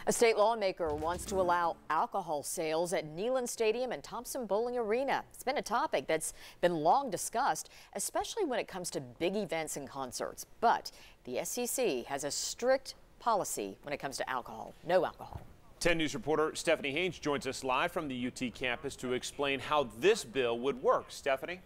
A state lawmaker wants to allow alcohol sales at Neyland Stadium and Thompson Boling Arena. It's been a topic that's been long discussed, especially when it comes to big events and concerts. But the SEC has a strict policy when it comes to alcohol. No alcohol. 10 News reporter Stephanie Haynes joins us live from the UT campus to explain how this bill would work. Stephanie?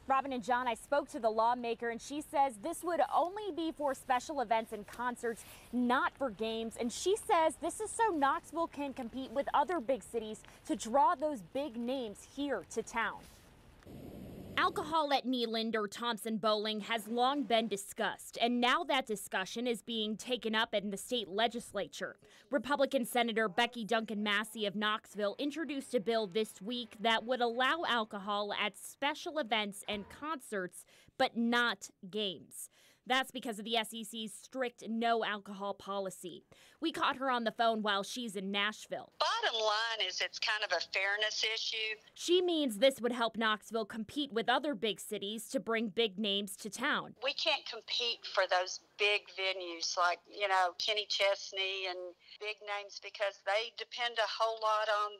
Robin and John, I spoke to the lawmaker and she says this would only be for special events and concerts, not for games. And she says this is so Knoxville can compete with other big cities to draw those big names here to town. Alcohol at Neyland or Thompson Boling has long been discussed, and now that discussion is being taken up in the state legislature. Republican Senator Becky Duncan Massey of Knoxville introduced a bill this week that would allow alcohol at special events and concerts, but not games. That's because of the SEC's strict no alcohol policy. We caught her on the phone while she's in Nashville. Bottom line is it's kind of a fairness issue. She means this would help Knoxville compete with other big cities to bring big names to town. We can't compete for those big venues like, Kenny Chesney and big names because they depend a whole lot on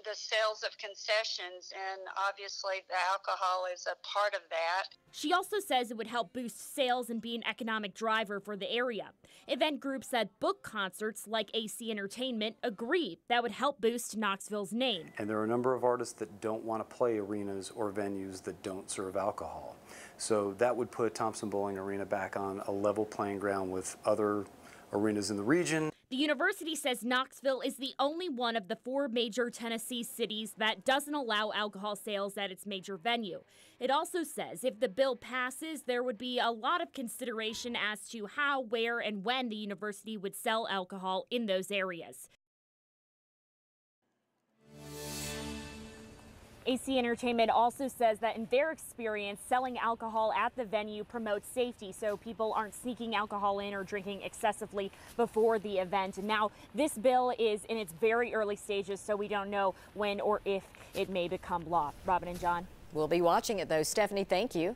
the sales of concessions, and obviously the alcohol is a part of that. She also says it would help boost sales and be an economic driver for the area. Event groups that book concerts like AC Entertainment agree that would help boost Knoxville's name. And there are a number of artists that don't want to play arenas or venues that don't serve alcohol. So that would put Thompson Boling Arena back on a level playing ground with other arenas in the region. The university says Knoxville is the only one of the 4 major Tennessee cities that doesn't allow alcohol sales at its major venue. It also says if the bill passes, there would be a lot of consideration as to how, where, and when the university would sell alcohol in those areas. AC Entertainment also says that in their experience, selling alcohol at the venue promotes safety so people aren't sneaking alcohol in or drinking excessively before the event. And now this bill is in its very early stages, so we don't know when or if it may become law. Robin and John. We'll be watching it, though. Stephanie, thank you.